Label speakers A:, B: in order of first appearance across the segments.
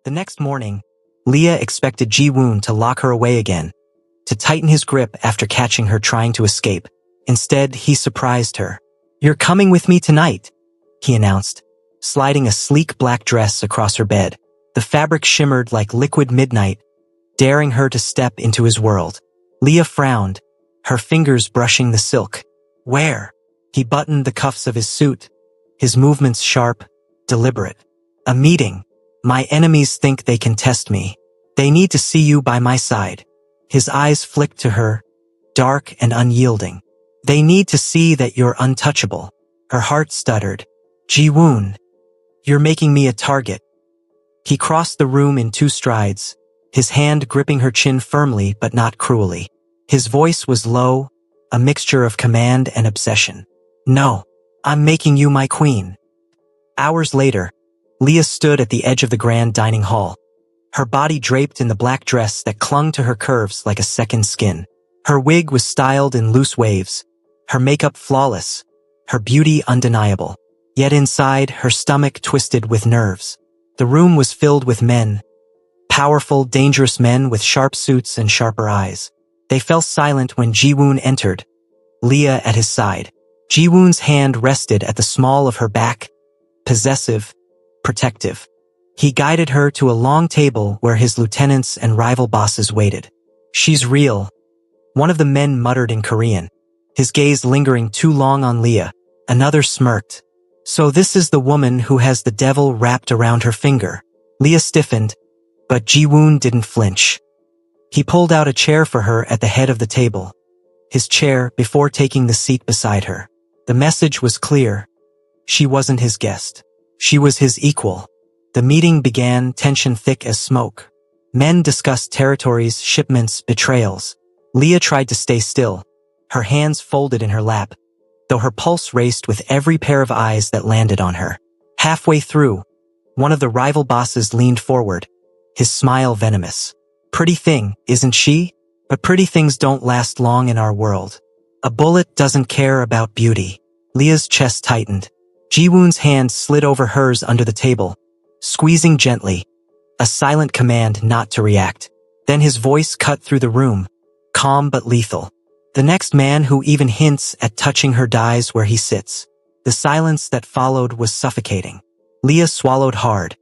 A: The next morning, Leah expected Ji-woon to lock her away again, to tighten his grip after catching her trying to escape. Instead, he surprised her. "You're coming with me tonight," he announced, sliding a sleek black dress across her bed. The fabric shimmered like liquid midnight, daring her to step into his world. Leah frowned, her fingers brushing the silk. "Where?" He buttoned the cuffs of his suit, his movements sharp, deliberate. "A meeting. My enemies think they can test me. They need to see you by my side." His eyes flicked to her, dark and unyielding. "They need to see that you're untouchable." Her heart stuttered. "Ji-woon, you're making me a target." He crossed the room in 2 strides, his hand gripping her chin firmly but not cruelly. His voice was low, a mixture of command and obsession. "No, I'm making you my queen." Hours later, Leah stood at the edge of the grand dining hall, her body draped in the black dress that clung to her curves like a second skin. Her wig was styled in loose waves, her makeup flawless, her beauty undeniable. Yet inside, her stomach twisted with nerves. The room was filled with men, powerful, dangerous men with sharp suits and sharper eyes. They fell silent when Ji-woon entered, Leah at his side. Ji-woon's hand rested at the small of her back, possessive, protective. He guided her to a long table where his lieutenants and rival bosses waited. "She's real," one of the men muttered in Korean, his gaze lingering too long on Leah. Another smirked. "So this is the woman who has the devil wrapped around her finger." Leah stiffened, but Ji-woon didn't flinch. He pulled out a chair for her at the head of the table, his chair before taking the seat beside her. The message was clear. She wasn't his guest. She was his equal. The meeting began, tension thick as smoke. Men discussed territories, shipments, betrayals. Leah tried to stay still, her hands folded in her lap, though her pulse raced with every pair of eyes that landed on her. Halfway through, one of the rival bosses leaned forward, his smile venomous. "Pretty thing, isn't she? But pretty things don't last long in our world. A bullet doesn't care about beauty." Leah's chest tightened. Ji-woon's hand slid over hers under the table, squeezing gently, a silent command not to react. Then his voice cut through the room, calm but lethal. "The next man who even hints at touching her dies where he sits." The silence that followed was suffocating. Leah swallowed hard,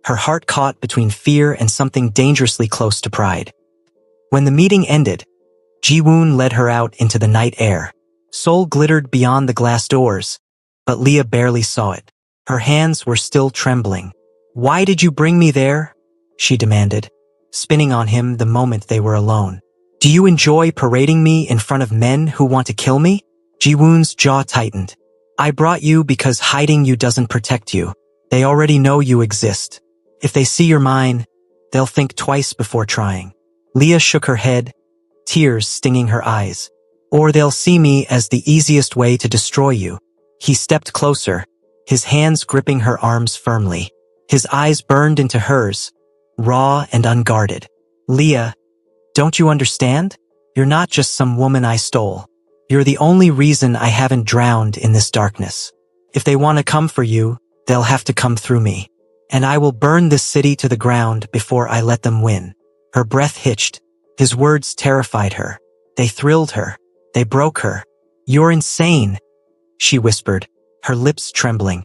A: her heart caught between fear and something dangerously close to pride. When the meeting ended, Ji-woon led her out into the night air. Seoul glittered beyond the glass doors, but Leah barely saw it. Her hands were still trembling. "Why did you bring me there?" she demanded, spinning on him the moment they were alone. "Do you enjoy parading me in front of men who want to kill me?" Ji-woon's jaw tightened. "I brought you because hiding you doesn't protect you. They already know you exist. If they see you're mine, they'll think twice before trying." Leah shook her head, tears stinging her eyes. "Or they'll see me as the easiest way to destroy you." He stepped closer, his hands gripping her arms firmly. His eyes burned into hers, raw and unguarded. "Leah, don't you understand? You're not just some woman I stole. You're the only reason I haven't drowned in this darkness. If they want to come for you, they'll have to come through me. And I will burn this city to the ground before I let them win." Her breath hitched. His words terrified her. They thrilled her. They broke her. "You're insane," she whispered, her lips trembling.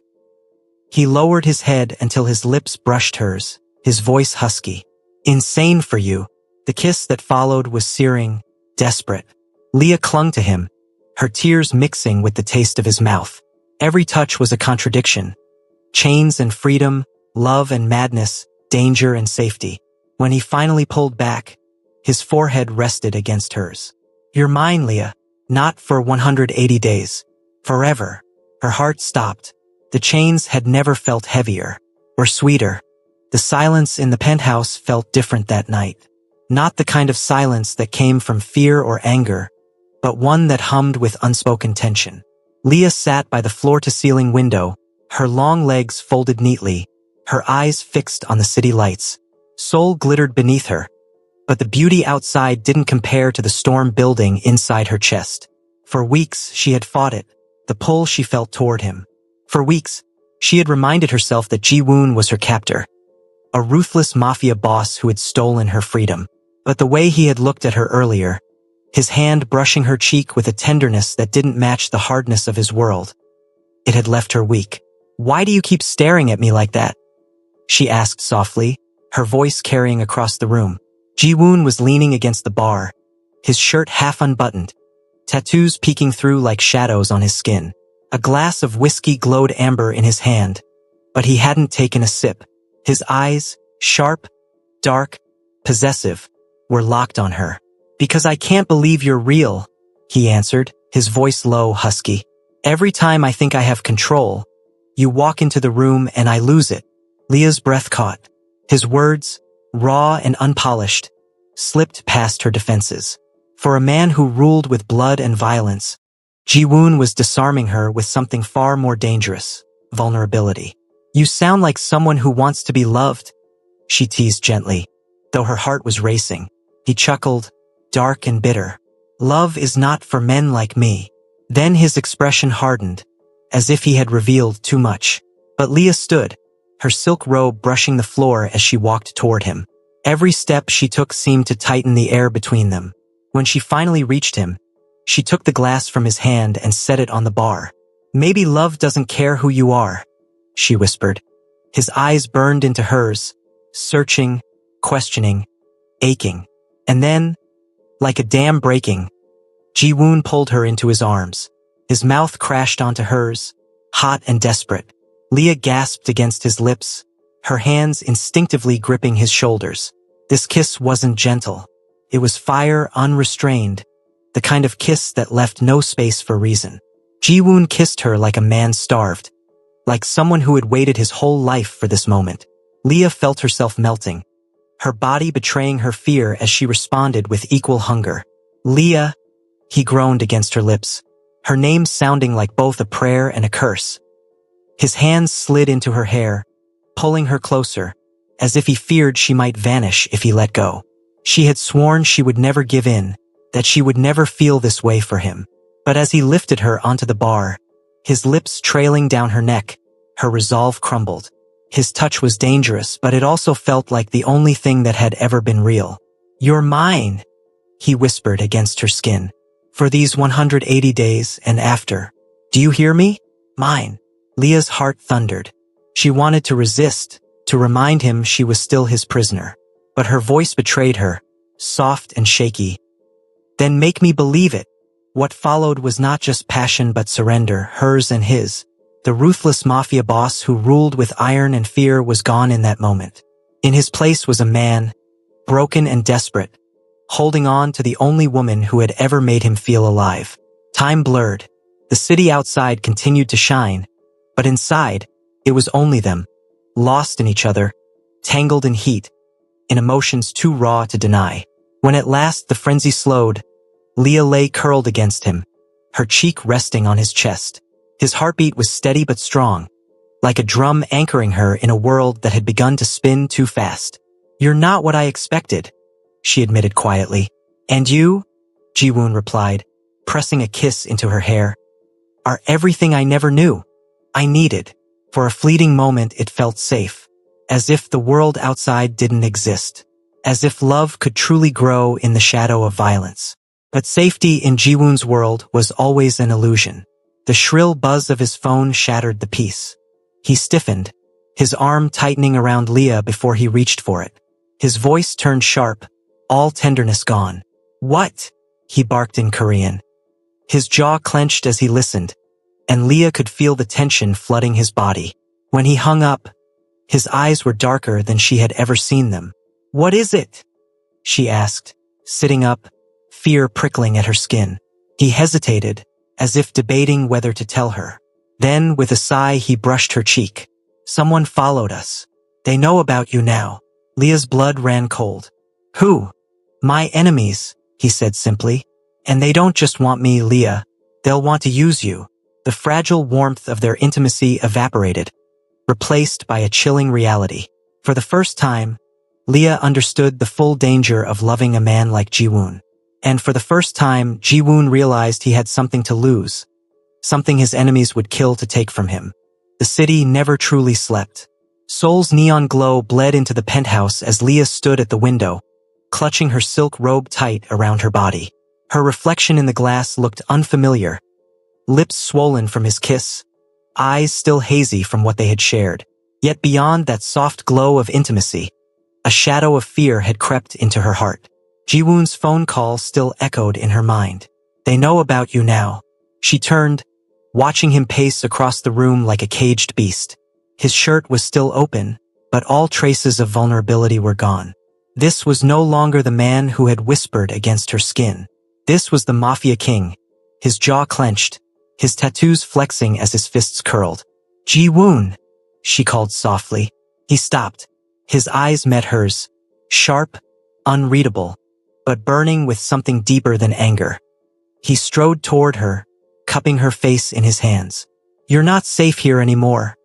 A: He lowered his head until his lips brushed hers, his voice husky. "Insane for you." The kiss that followed was searing, desperate. Leah clung to him, her tears mixing with the taste of his mouth. Every touch was a contradiction. Chains and freedom, love and madness, danger and safety. When he finally pulled back, his forehead rested against hers. "You're mine, Leah. Not for 180 days. Forever." Her heart stopped. The chains had never felt heavier or sweeter. The silence in the penthouse felt different that night. Not the kind of silence that came from fear or anger, but one that hummed with unspoken tension. Leah sat by the floor-to-ceiling window, her long legs folded neatly, her eyes fixed on the city lights. Seoul glittered beneath her, but the beauty outside didn't compare to the storm building inside her chest. For weeks, she had fought it, the pull she felt toward him. For weeks, she had reminded herself that Ji-woon was her captor, a ruthless mafia boss who had stolen her freedom. But the way he had looked at her earlier, his hand brushing her cheek with a tenderness that didn't match the hardness of his world, it had left her weak. "Why do you keep staring at me like that?" she asked softly, her voice carrying across the room. Ji-woon was leaning against the bar, his shirt half unbuttoned, tattoos peeking through like shadows on his skin. A glass of whiskey glowed amber in his hand, but he hadn't taken a sip. His eyes, sharp, dark, possessive, were locked on her. "Because I can't believe you're real," he answered, his voice low, husky. "Every time I think I have control, you walk into the room and I lose it." Leah's breath caught. His words, raw and unpolished, slipped past her defenses. For a man who ruled with blood and violence, Ji-woon was disarming her with something far more dangerous: vulnerability. "You sound like someone who wants to be loved," she teased gently, though her heart was racing. He chuckled, dark and bitter. "Love is not for men like me." Then his expression hardened, as if he had revealed too much. But Leah stood, her silk robe brushing the floor as she walked toward him. Every step she took seemed to tighten the air between them. When she finally reached him, she took the glass from his hand and set it on the bar. "Maybe love doesn't care who you are," she whispered. His eyes burned into hers, searching, questioning, aching. And then, like a dam breaking, Ji-woon pulled her into his arms. His mouth crashed onto hers, hot and desperate. Leah gasped against his lips, her hands instinctively gripping his shoulders. This kiss wasn't gentle. It was fire unrestrained, the kind of kiss that left no space for reason. Ji-woon kissed her like a man starved, like someone who had waited his whole life for this moment. Leah felt herself melting, her body betraying her fear as she responded with equal hunger. "Leah," he groaned against her lips, her name sounding like both a prayer and a curse. His hands slid into her hair, pulling her closer, as if he feared she might vanish if he let go. She had sworn she would never give in, that she would never feel this way for him. But as he lifted her onto the bar, his lips trailing down her neck, her resolve crumbled. His touch was dangerous, but it also felt like the only thing that had ever been real. "You're mine," he whispered against her skin. "For these 180 days and after. Do you hear me? Mine." Leah's heart thundered. She wanted to resist, to remind him she was still his prisoner. But her voice betrayed her, soft and shaky. "Then make me believe it." What followed was not just passion but surrender, hers and his. The ruthless mafia boss who ruled with iron and fear was gone in that moment. In his place was a man, broken and desperate, holding on to the only woman who had ever made him feel alive. Time blurred. The city outside continued to shine, but inside, it was only them, lost in each other, tangled in heat, in emotions too raw to deny. When at last the frenzy slowed, Leah lay curled against him, her cheek resting on his chest. His heartbeat was steady but strong, like a drum anchoring her in a world that had begun to spin too fast. "You're not what I expected," she admitted quietly. "And you?" Ji-woon replied, pressing a kiss into her hair. "Are everything I never knew, I needed." For a fleeting moment it felt safe, as if the world outside didn't exist, as if love could truly grow in the shadow of violence. But safety in Ji-woon's world was always an illusion. The shrill buzz of his phone shattered the peace. He stiffened, his arm tightening around Leah before he reached for it. His voice turned sharp, all tenderness gone. "What?" he barked in Korean. His jaw clenched as he listened, and Leah could feel the tension flooding his body. When he hung up, his eyes were darker than she had ever seen them. "What is it?" she asked, sitting up, fear prickling at her skin. He hesitated, as if debating whether to tell her. Then, with a sigh, he brushed her cheek. "Someone followed us. They know about you now." Leah's blood ran cold. "Who?" "My enemies," he said simply. "And they don't just want me, Leah. They'll want to use you." The fragile warmth of their intimacy evaporated, replaced by a chilling reality. For the first time, Leah understood the full danger of loving a man like Ji-woon. And for the first time, Ji-woon realized he had something to lose, something his enemies would kill to take from him. The city never truly slept. Sol's neon glow bled into the penthouse as Leah stood at the window, clutching her silk robe tight around her body. Her reflection in the glass looked unfamiliar, lips swollen from his kiss, eyes still hazy from what they had shared. Yet beyond that soft glow of intimacy, a shadow of fear had crept into her heart. Jiwoon's phone call still echoed in her mind. "They know about you now." She turned, watching him pace across the room like a caged beast. His shirt was still open, but all traces of vulnerability were gone. This was no longer the man who had whispered against her skin. This was the Mafia king, his jaw clenched, his tattoos flexing as his fists curled. "Ji-woon," she called softly. He stopped. His eyes met hers, sharp, unreadable, but burning with something deeper than anger. He strode toward her, cupping her face in his hands. "You're not safe here anymore,"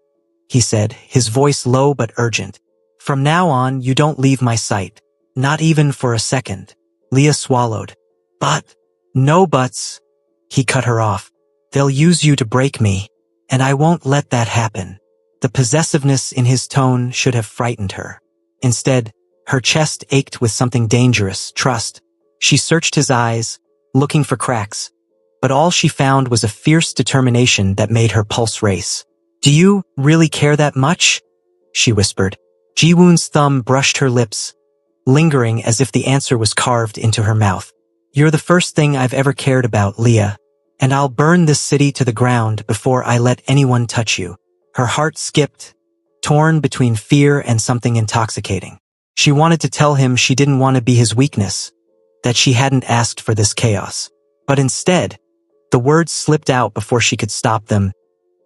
A: he said, his voice low but urgent. "From now on, you don't leave my sight. Not even for a second." Leah swallowed. "But..." "No buts," he cut her off. "They'll use you to break me, and I won't let that happen." The possessiveness in his tone should have frightened her. Instead, her chest ached with something dangerous, trust. She searched his eyes, looking for cracks, but all she found was a fierce determination that made her pulse race. "Do you really care that much?" she whispered. Ji-woon's thumb brushed her lips, lingering as if the answer was carved into her mouth. "You're the first thing I've ever cared about, Leah, and I'll burn this city to the ground before I let anyone touch you." Her heart skipped, torn between fear and something intoxicating. She wanted to tell him she didn't want to be his weakness, that she hadn't asked for this chaos. But instead, the words slipped out before she could stop them.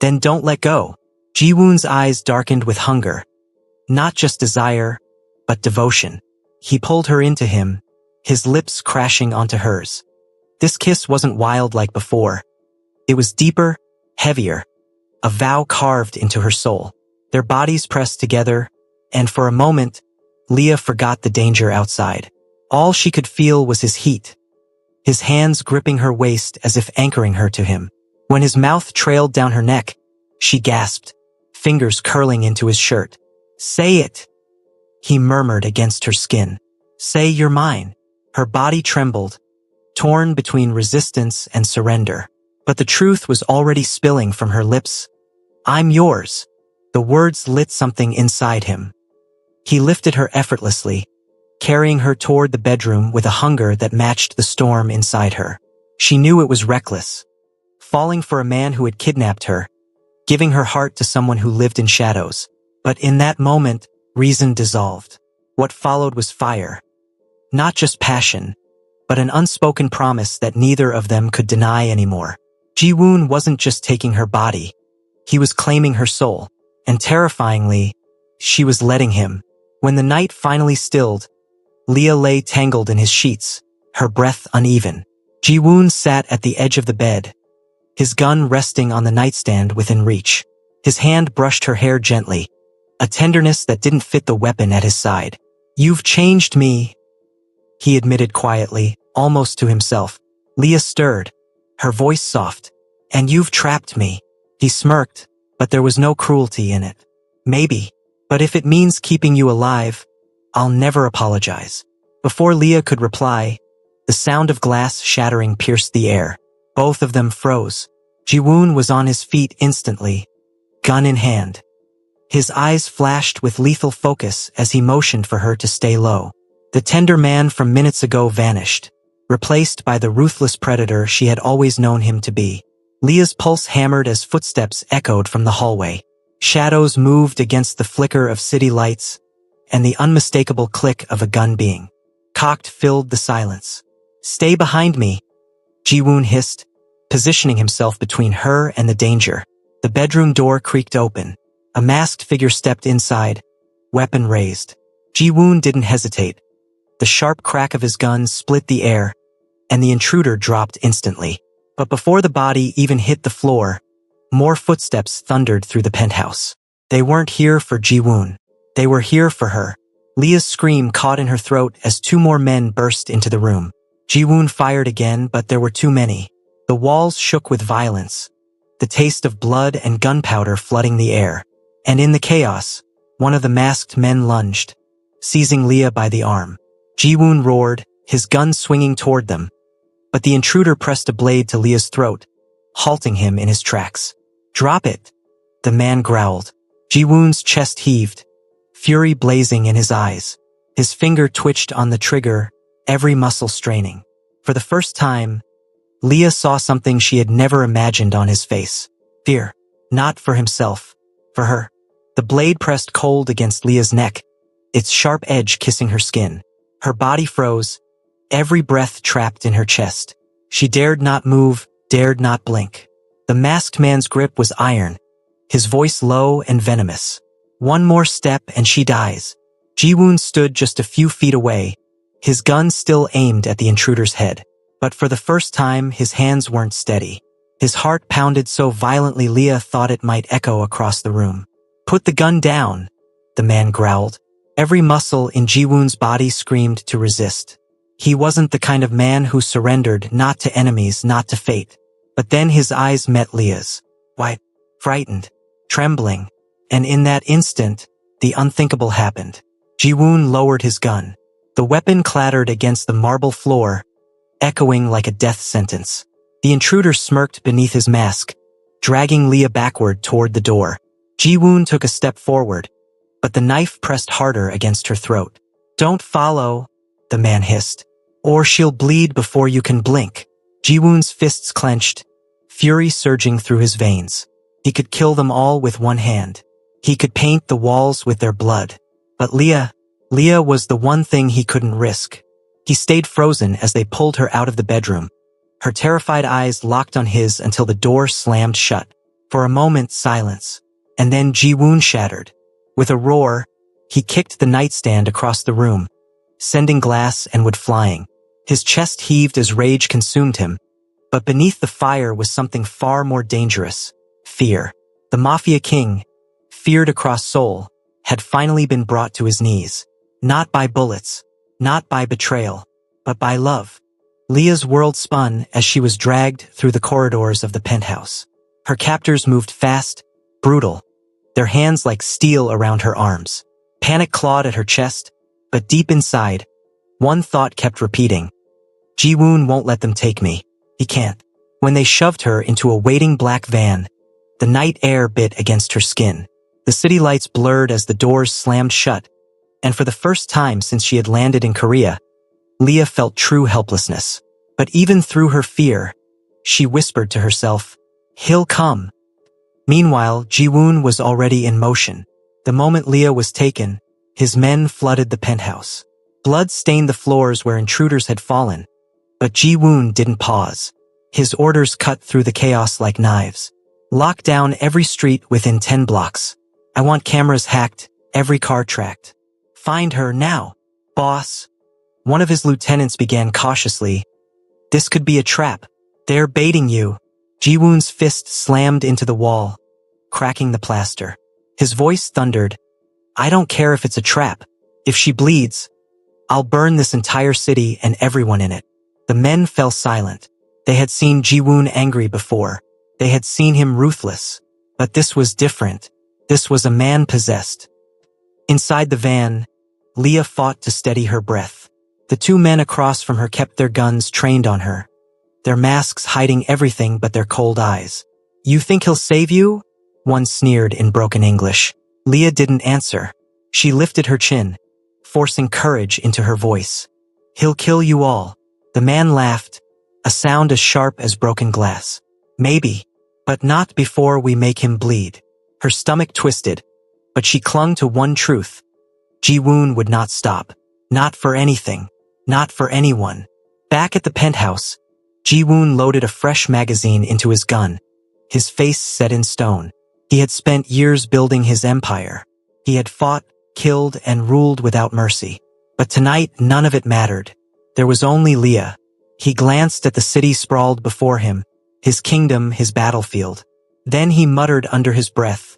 A: "Then don't let go." Ji-woon's eyes darkened with hunger. Not just desire, but devotion. He pulled her into him, his lips crashing onto hers. This kiss wasn't wild like before. It was deeper, heavier, a vow carved into her soul. Their bodies pressed together, and for a moment, Leah forgot the danger outside. All she could feel was his heat, his hands gripping her waist as if anchoring her to him. When his mouth trailed down her neck, she gasped, fingers curling into his shirt. "Say it," he murmured against her skin. "Say you're mine." Her body trembled, torn between resistance and surrender. But the truth was already spilling from her lips. "I'm yours." The words lit something inside him. He lifted her effortlessly, carrying her toward the bedroom with a hunger that matched the storm inside her. She knew it was reckless, falling for a man who had kidnapped her, giving her heart to someone who lived in shadows. But in that moment, reason dissolved. What followed was fire. Not just passion, but an unspoken promise that neither of them could deny anymore. Ji-woon wasn't just taking her body. He was claiming her soul. And terrifyingly, she was letting him. When the night finally stilled, Leah lay tangled in his sheets, her breath uneven. Ji-woon sat at the edge of the bed, his gun resting on the nightstand within reach. His hand brushed her hair gently, a tenderness that didn't fit the weapon at his side. "You've changed me," he admitted quietly, almost to himself. Leah stirred, her voice soft. "And you've trapped me." He smirked, but there was no cruelty in it. "Maybe. But if it means keeping you alive, I'll never apologize." Before Leah could reply, the sound of glass shattering pierced the air. Both of them froze. Ji-woon was on his feet instantly, gun in hand. His eyes flashed with lethal focus as he motioned for her to stay low. The tender man from minutes ago vanished, replaced by the ruthless predator she had always known him to be. Leah's pulse hammered as footsteps echoed from the hallway. Shadows moved against the flicker of city lights, and the unmistakable click of a gun being cocked filled the silence. "Stay behind me," Ji-woon hissed, positioning himself between her and the danger. The bedroom door creaked open. A masked figure stepped inside, weapon raised. Ji-woon didn't hesitate. The sharp crack of his gun split the air, and the intruder dropped instantly. But before the body even hit the floor, more footsteps thundered through the penthouse. They weren't here for Ji-woon. They were here for her. Leah's scream caught in her throat as two more men burst into the room. Ji-woon fired again, but there were too many. The walls shook with violence, the taste of blood and gunpowder flooding the air. And in the chaos, One of the masked men lunged, seizing Leah by the arm. Ji-woon roared, his gun swinging toward them. But the intruder pressed a blade to Leah's throat, halting him in his tracks. "Drop it," the man growled. Ji-woon's chest heaved, fury blazing in his eyes. His finger twitched on the trigger, every muscle straining. For the first time, Leah saw something she had never imagined on his face. Fear. Not for himself. For her. The blade pressed cold against Leah's neck, its sharp edge kissing her skin. Her body froze, every breath trapped in her chest. She dared not move, dared not blink. The masked man's grip was iron, his voice low and venomous. One more step and she dies. Ji-woon stood just a few feet away, his gun still aimed at the intruder's head. But for the first time, his hands weren't steady. His heart pounded so violently Leah thought it might echo across the room. "Put the gun down," the man growled. Every muscle in Ji-woon's body screamed to resist. He wasn't the kind of man who surrendered, not to enemies, not to fate. But then his eyes met Leah's. White, frightened, trembling. And in that instant, the unthinkable happened. Ji-woon lowered his gun. The weapon clattered against the marble floor, echoing like a death sentence. The intruder smirked beneath his mask, dragging Leah backward toward the door. Ji-woon took a step forward, but the knife pressed harder against her throat. "Don't follow," the man hissed, "or she'll bleed before you can blink." Ji-woon's fists clenched, fury surging through his veins. He could kill them all with one hand. He could paint the walls with their blood. But Leah was the one thing he couldn't risk. He stayed frozen as they pulled her out of the bedroom. Her terrified eyes locked on his until the door slammed shut. For a moment, silence. And then Ji-woon shattered. With a roar, he kicked the nightstand across the room, sending glass and wood flying. His chest heaved as rage consumed him. But beneath the fire was something far more dangerous. Fear. The Mafia king, feared across Seoul, had finally been brought to his knees. Not by bullets, not by betrayal, but by love. Leah's world spun as she was dragged through the corridors of the penthouse. Her captors moved fast, brutal, their hands like steel around her arms. Panic clawed at her chest, but deep inside, one thought kept repeating. Ji-woon won't let them take me. He can't. When they shoved her into a waiting black van, the night air bit against her skin. The city lights blurred as the doors slammed shut, and for the first time since she had landed in Korea, Leah felt true helplessness. But even through her fear, she whispered to herself, "He'll come." Meanwhile, Ji-woon was already in motion. The moment Leah was taken, his men flooded the penthouse. Blood stained the floors where intruders had fallen. But Ji-woon didn't pause. His orders cut through the chaos like knives. Lock down every street within 10 blocks. I want cameras hacked, every car tracked. Find her now, boss. One of his lieutenants began cautiously. This could be a trap. They're baiting you. Ji-woon's fist slammed into the wall, cracking the plaster. His voice thundered. I don't care if it's a trap. If she bleeds, I'll burn this entire city and everyone in it. The men fell silent. They had seen Ji-woon angry before. They had seen him ruthless. But this was different. This was a man possessed. Inside the van, Leah fought to steady her breath. The two men across from her kept their guns trained on her, their masks hiding everything but their cold eyes. You think he'll save you? One sneered in broken English. Leah didn't answer. She lifted her chin, forcing courage into her voice. He'll kill you all. The man laughed, a sound as sharp as broken glass. Maybe, but not before we make him bleed. Her stomach twisted, but she clung to one truth. Ji-woon would not stop. Not for anything. Not for anyone. Back at the penthouse, Ji-woon loaded a fresh magazine into his gun, his face set in stone. He had spent years building his empire. He had fought, killed, and ruled without mercy. But tonight, none of it mattered. There was only Leah. He glanced at the city sprawled before him, his kingdom, his battlefield. Then he muttered under his breath,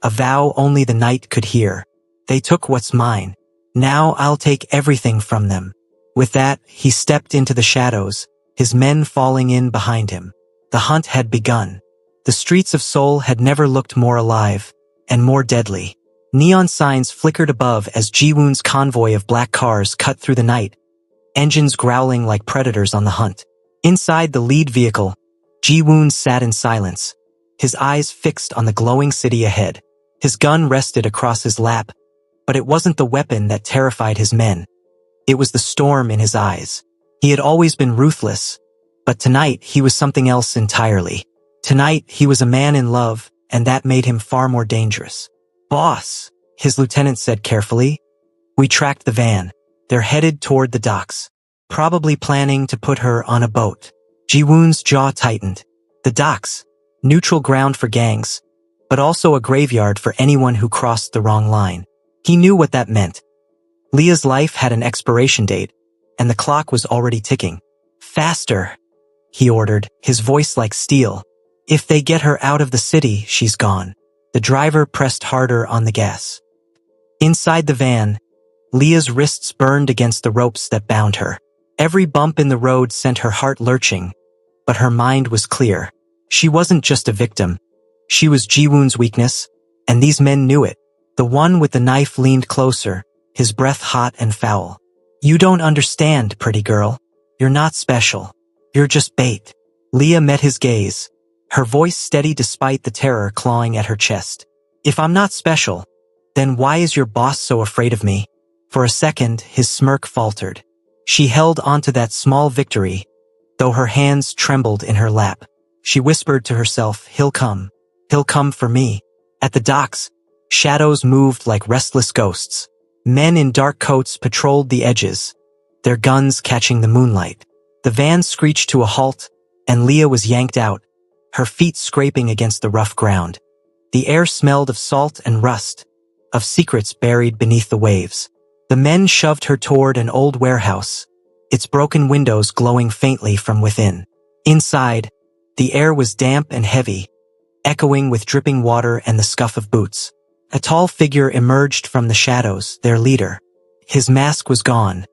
A: a vow only the night could hear. They took what's mine. Now I'll take everything from them. With that, he stepped into the shadows, his men falling in behind him. The hunt had begun. The streets of Seoul had never looked more alive and more deadly. Neon signs flickered above as Ji-woon's convoy of black cars cut through the night, engines growling like predators on the hunt. Inside the lead vehicle, Ji-woon sat in silence, his eyes fixed on the glowing city ahead. His gun rested across his lap, but it wasn't the weapon that terrified his men. It was the storm in his eyes. He had always been ruthless, but tonight he was something else entirely. Tonight he was a man in love, and that made him far more dangerous. "Boss," his lieutenant said carefully. "We tracked the van. They're headed toward the docks, probably planning to put her on a boat." Ji-woon's jaw tightened. The docks, neutral ground for gangs, but also a graveyard for anyone who crossed the wrong line. He knew what that meant. Leah's life had an expiration date, and the clock was already ticking. "Faster," he ordered, his voice like steel. "If they get her out of the city, she's gone." The driver pressed harder on the gas. Inside the van, Leah's wrists burned against the ropes that bound her. Every bump in the road sent her heart lurching, but her mind was clear. She wasn't just a victim. She was Ji-woon's weakness, and these men knew it. The one with the knife leaned closer, his breath hot and foul. "You don't understand, pretty girl. You're not special. You're just bait." Leah met his gaze, her voice steady despite the terror clawing at her chest. "If I'm not special, then why is your boss so afraid of me?" For a second, his smirk faltered. She held onto that small victory, though her hands trembled in her lap. She whispered to herself, "He'll come. He'll come for me." At the docks, shadows moved like restless ghosts. Men in dark coats patrolled the edges, their guns catching the moonlight. The van screeched to a halt, and Leah was yanked out, her feet scraping against the rough ground. The air smelled of salt and rust, of secrets buried beneath the waves. The men shoved her toward an old warehouse, its broken windows glowing faintly from within. Inside, the air was damp and heavy, echoing with dripping water and the scuff of boots. A tall figure emerged from the shadows, their leader. His mask was gone,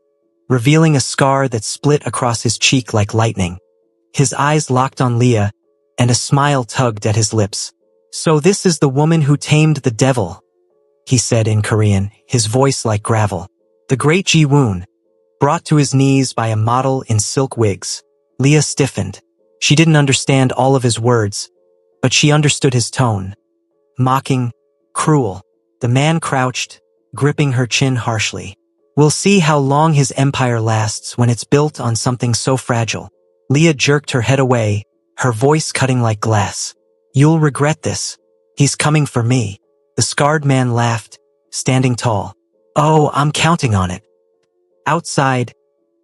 A: revealing a scar that split across his cheek like lightning. His eyes locked on Leah, and a smile tugged at his lips. "So this is the woman who tamed the devil," he said in Korean, his voice like gravel. The great Ji-woon, brought to his knees by a model in silk wigs. Leah stiffened. She didn't understand all of his words, but she understood his tone. Mocking, cruel. The man crouched, gripping her chin harshly. "We'll see how long his empire lasts when it's built on something so fragile." Leah jerked her head away, her voice cutting like glass. "You'll regret this. He's coming for me." The scarred man laughed, standing tall. "Oh, I'm counting on it." Outside,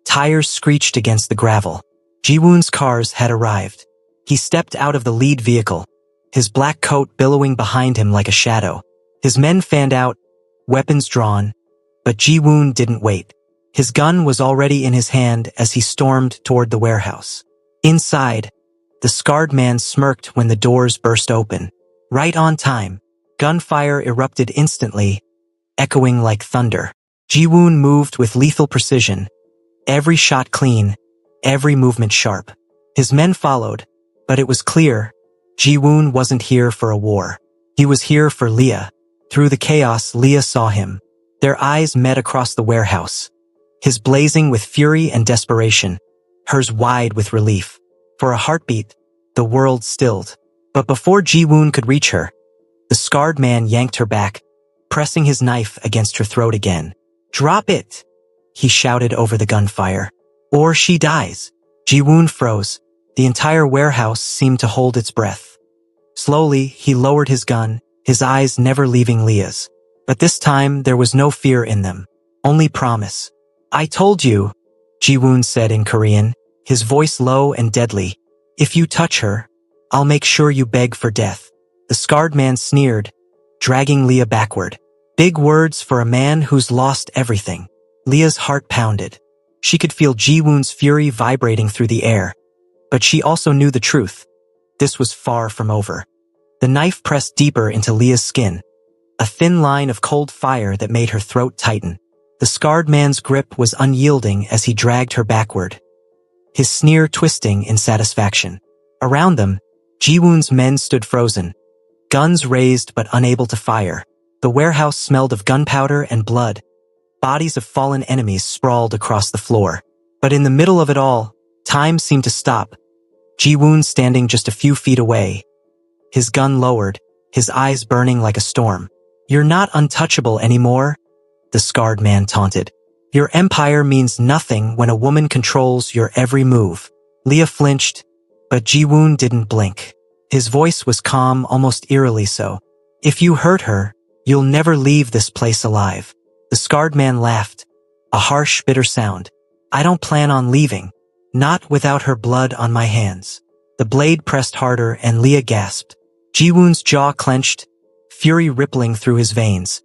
A: tires screeched against the gravel. Ji-woon's cars had arrived. He stepped out of the lead vehicle, his black coat billowing behind him like a shadow. His men fanned out, weapons drawn, but Ji-woon didn't wait. His gun was already in his hand as he stormed toward the warehouse. Inside, the scarred man smirked when the doors burst open. Right on time, gunfire erupted instantly, echoing like thunder. Ji-woon moved with lethal precision, every shot clean, every movement sharp. His men followed, but it was clear, Ji-woon wasn't here for a war. He was here for Leah. Through the chaos, Leah saw him. Their eyes met across the warehouse, his blazing with fury and desperation, hers wide with relief. For a heartbeat, the world stilled. But before Ji-woon could reach her, the scarred man yanked her back, pressing his knife against her throat again. "Drop it," he shouted over the gunfire. "Or she dies." Ji-woon froze. The entire warehouse seemed to hold its breath. Slowly, he lowered his gun, his eyes never leaving Leah's. But this time, there was no fear in them, only promise. "I told you," Ji-woon said in Korean, his voice low and deadly. "If you touch her, I'll make sure you beg for death." The scarred man sneered, dragging Leah backward. Big words for a man who's lost everything. Leah's heart pounded. She could feel Ji-woon's fury vibrating through the air. But she also knew the truth. This was far from over. The knife pressed deeper into Leah's skin, a thin line of cold fire that made her throat tighten. The scarred man's grip was unyielding as he dragged her backward, his sneer twisting in satisfaction. Around them, Ji-woon's men stood frozen, guns raised but unable to fire. The warehouse smelled of gunpowder and blood. Bodies of fallen enemies sprawled across the floor. But in the middle of it all, time seemed to stop. Ji-woon standing just a few feet away, his gun lowered, his eyes burning like a storm. "You're not untouchable anymore," the scarred man taunted. "Your empire means nothing when a woman controls your every move." Leah flinched, but Ji-woon didn't blink. His voice was calm, almost eerily so. "If you hurt her, you'll never leave this place alive." The scarred man laughed, a harsh, bitter sound. "I don't plan on leaving. Not without her blood on my hands." The blade pressed harder and Leah gasped. Ji-woon's jaw clenched, fury rippling through his veins.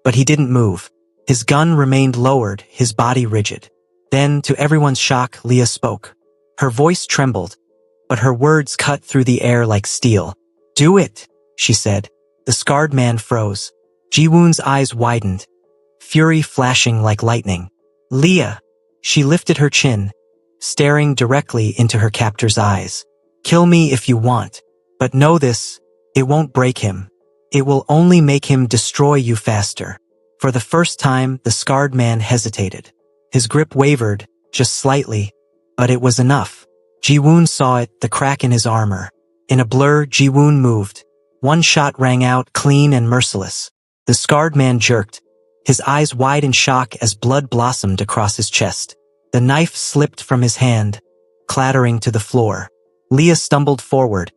A: But he didn't move. His gun remained lowered, his body rigid. Then, to everyone's shock, Leah spoke. Her voice trembled, but her words cut through the air like steel. "Do it," she said. The scarred man froze. Ji-woon's eyes widened, fury flashing like lightning. "Leah." She lifted her chin, staring directly into her captor's eyes. "Kill me if you want, but know this, it won't break him. It will only make him destroy you faster." For the first time, the scarred man hesitated. His grip wavered, just slightly, but it was enough. Ji-woon saw it, the crack in his armor. In a blur, Ji-woon moved. One shot rang out, clean and merciless. The scarred man jerked, his eyes wide in shock as blood blossomed across his chest. The knife slipped from his hand, clattering to the floor. Leah stumbled forward,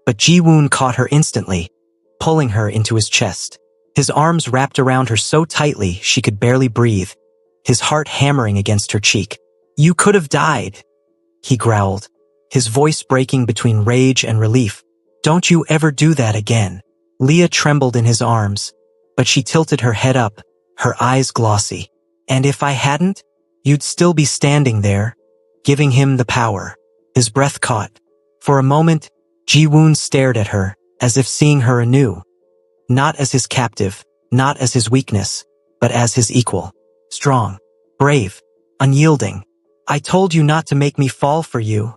A: but Ji-woon caught her instantly, pulling her into his chest. His arms wrapped around her so tightly she could barely breathe, his heart hammering against her cheek. "You could have died," he growled, his voice breaking between rage and relief. "Don't you ever do that again." Leah trembled in his arms, but she tilted her head up, her eyes glossy. "And if I hadn't, you'd still be standing there, giving him the power." His breath caught. For a moment, Ji-woon stared at her, as if seeing her anew. Not as his captive, not as his weakness, but as his equal. Strong, brave, unyielding. "I told you not to make me fall for you,"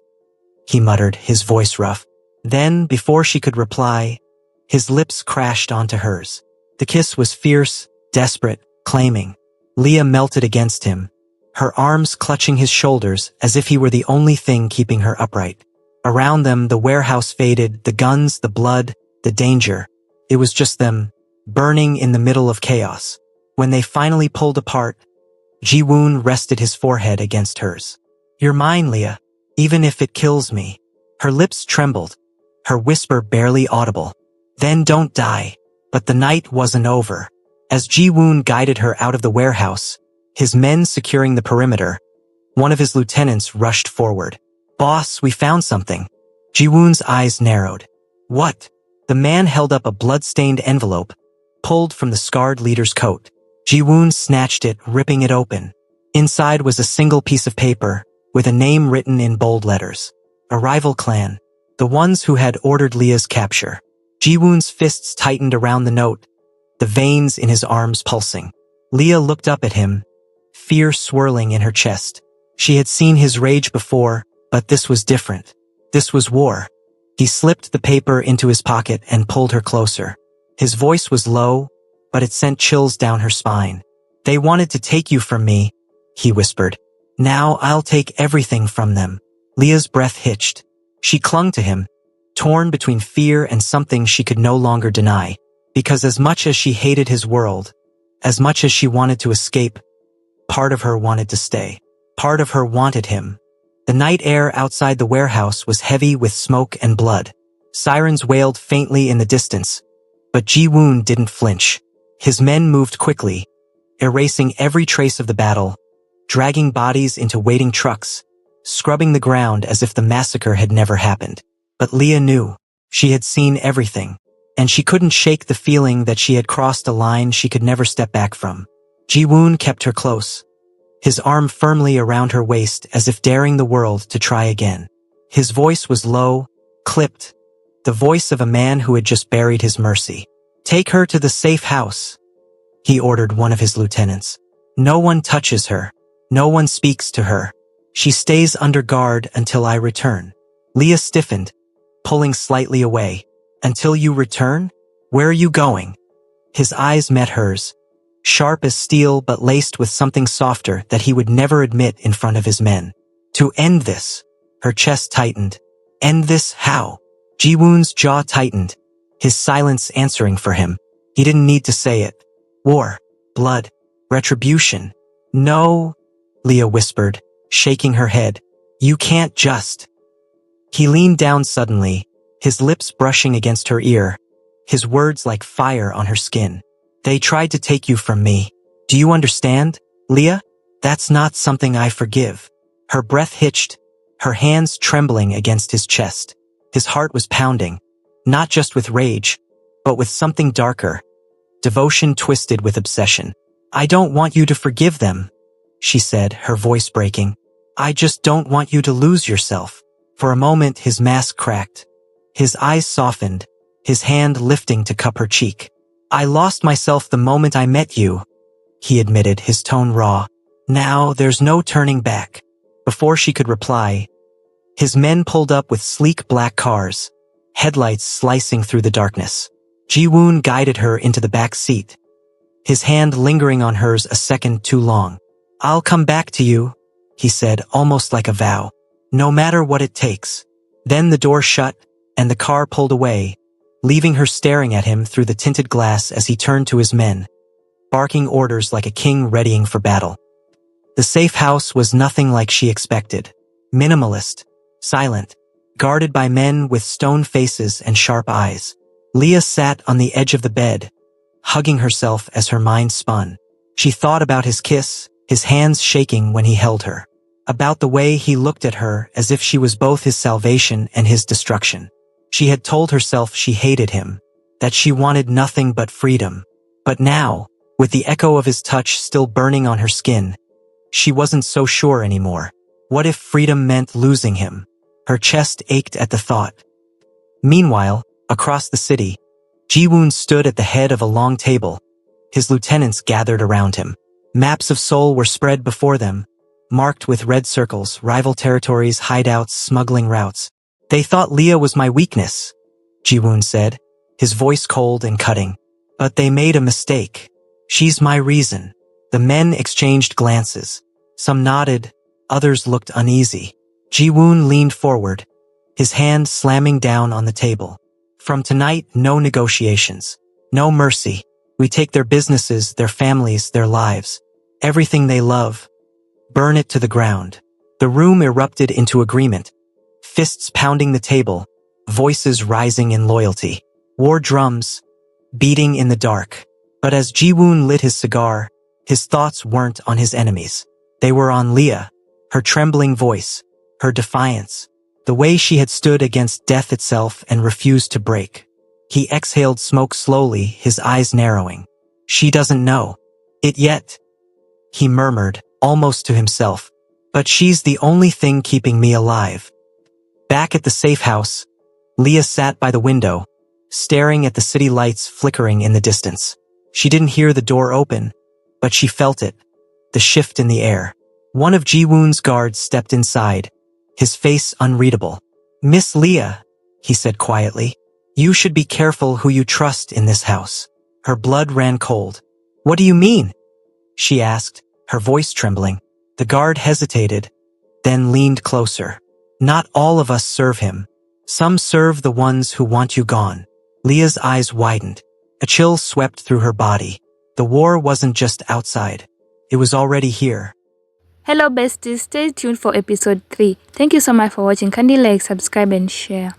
A: he muttered, his voice rough. Then, before she could reply, his lips crashed onto hers. The kiss was fierce, desperate, claiming. Leah melted against him, her arms clutching his shoulders as if he were the only thing keeping her upright. Around them, the warehouse faded, the guns, the blood, the danger. It was just them, burning in the middle of chaos. When they finally pulled apart, Ji-woon rested his forehead against hers. "You're mine, Leah, even if it kills me." Her lips trembled, her whisper barely audible. "Then don't die." But the night wasn't over. As Ji-woon guided her out of the warehouse, his men securing the perimeter, one of his lieutenants rushed forward. "Boss, we found something." Ji-woon's eyes narrowed. "What?" The man held up a blood-stained envelope, pulled from the scarred leader's coat. Ji-woon snatched it, ripping it open. Inside was a single piece of paper, with a name written in bold letters. A rival clan, the ones who had ordered Leah's capture. Ji-woon's fists tightened around the note, the veins in his arms pulsing. Leah looked up at him, fear swirling in her chest. She had seen his rage before, but this was different. This was war. He slipped the paper into his pocket and pulled her closer. His voice was low, but it sent chills down her spine. "They wanted to take you from me," he whispered. "Now I'll take everything from them." Leah's breath hitched. She clung to him, torn between fear and something she could no longer deny. Because as much as she hated his world, as much as she wanted to escape, part of her wanted to stay. Part of her wanted him. The night air outside the warehouse was heavy with smoke and blood. Sirens wailed faintly in the distance, but Ji-woon didn't flinch. His men moved quickly, erasing every trace of the battle, dragging bodies into waiting trucks, scrubbing the ground as if the massacre had never happened. But Leah knew. She had seen everything, and she couldn't shake the feeling that she had crossed a line she could never step back from. Ji-woon kept her close, his arm firmly around her waist as if daring the world to try again. His voice was low, clipped, the voice of a man who had just buried his mercy. "Take her to the safe house," he ordered one of his lieutenants. "No one touches her. No one speaks to her. She stays under guard until I return." Leah stiffened, pulling slightly away. "Until you return? Where are you going?" His eyes met hers, sharp as steel but laced with something softer that he would never admit in front of his men. To end this. Her chest tightened. End this how? Ji-woon's jaw tightened, his silence answering for him. He didn't need to say it. War. Blood. Retribution. No, Leah whispered, shaking her head. You can't just. He leaned down suddenly, his lips brushing against her ear, his words like fire on her skin. They tried to take you from me. Do you understand, Leah? That's not something I forgive. Her breath hitched, her hands trembling against his chest. His heart was pounding, not just with rage, but with something darker. Devotion twisted with obsession. I don't want you to forgive them, she said, her voice breaking. I just don't want you to lose yourself. For a moment his mask cracked. His eyes softened, his hand lifting to cup her cheek. I lost myself the moment I met you, he admitted, his tone raw. Now there's no turning back. Before she could reply, his men pulled up with sleek black cars, headlights slicing through the darkness. Ji-woon guided her into the back seat, his hand lingering on hers a second too long. I'll come back to you, he said, almost like a vow. No matter what it takes. Then the door shut, and the car pulled away, leaving her staring at him through the tinted glass as he turned to his men, barking orders like a king readying for battle. The safe house was nothing like she expected. Minimalist, silent, guarded by men with stone faces and sharp eyes. Leah sat on the edge of the bed, hugging herself as her mind spun. She thought about his kiss, his hands shaking when he held her. About the way he looked at her as if she was both his salvation and his destruction. She had told herself she hated him, that she wanted nothing but freedom. But now, with the echo of his touch still burning on her skin, she wasn't so sure anymore. What if freedom meant losing him? Her chest ached at the thought. Meanwhile, across the city, Ji-woon stood at the head of a long table. His lieutenants gathered around him. Maps of Seoul were spread before them, marked with red circles, rival territories, hideouts, smuggling routes. They thought Leah was my weakness, Ji-woon said, his voice cold and cutting. But they made a mistake. She's my reason. The men exchanged glances. Some nodded, others looked uneasy. Ji-woon leaned forward, his hand slamming down on the table. From tonight, no negotiations. No mercy. We take their businesses, their families, their lives. Everything they love. Burn it to the ground. The room erupted into agreement. Fists pounding the table, voices rising in loyalty. War drums, beating in the dark. But as Ji-woon lit his cigar, his thoughts weren't on his enemies. They were on Leah, her trembling voice, her defiance, the way she had stood against death itself and refused to break. He exhaled smoke slowly, his eyes narrowing. She doesn't know it yet, he murmured, almost to himself. But she's the only thing keeping me alive. Back at the safe house, Leah sat by the window, staring at the city lights flickering in the distance. She didn't hear the door open, but she felt it, the shift in the air. One of Ji-woon's guards stepped inside, his face unreadable. Miss Leah, he said quietly, you should be careful who you trust in this house. Her blood ran cold. What do you mean? She asked, her voice trembling. The guard hesitated, then leaned closer. Not all of us serve him. Some serve the ones who want you gone. Leah's eyes widened. A chill swept through her body. The war wasn't just outside. It was already here.
B: Hello besties, stay tuned for episode 3. Thank you so much for watching. Kindly like, subscribe and share.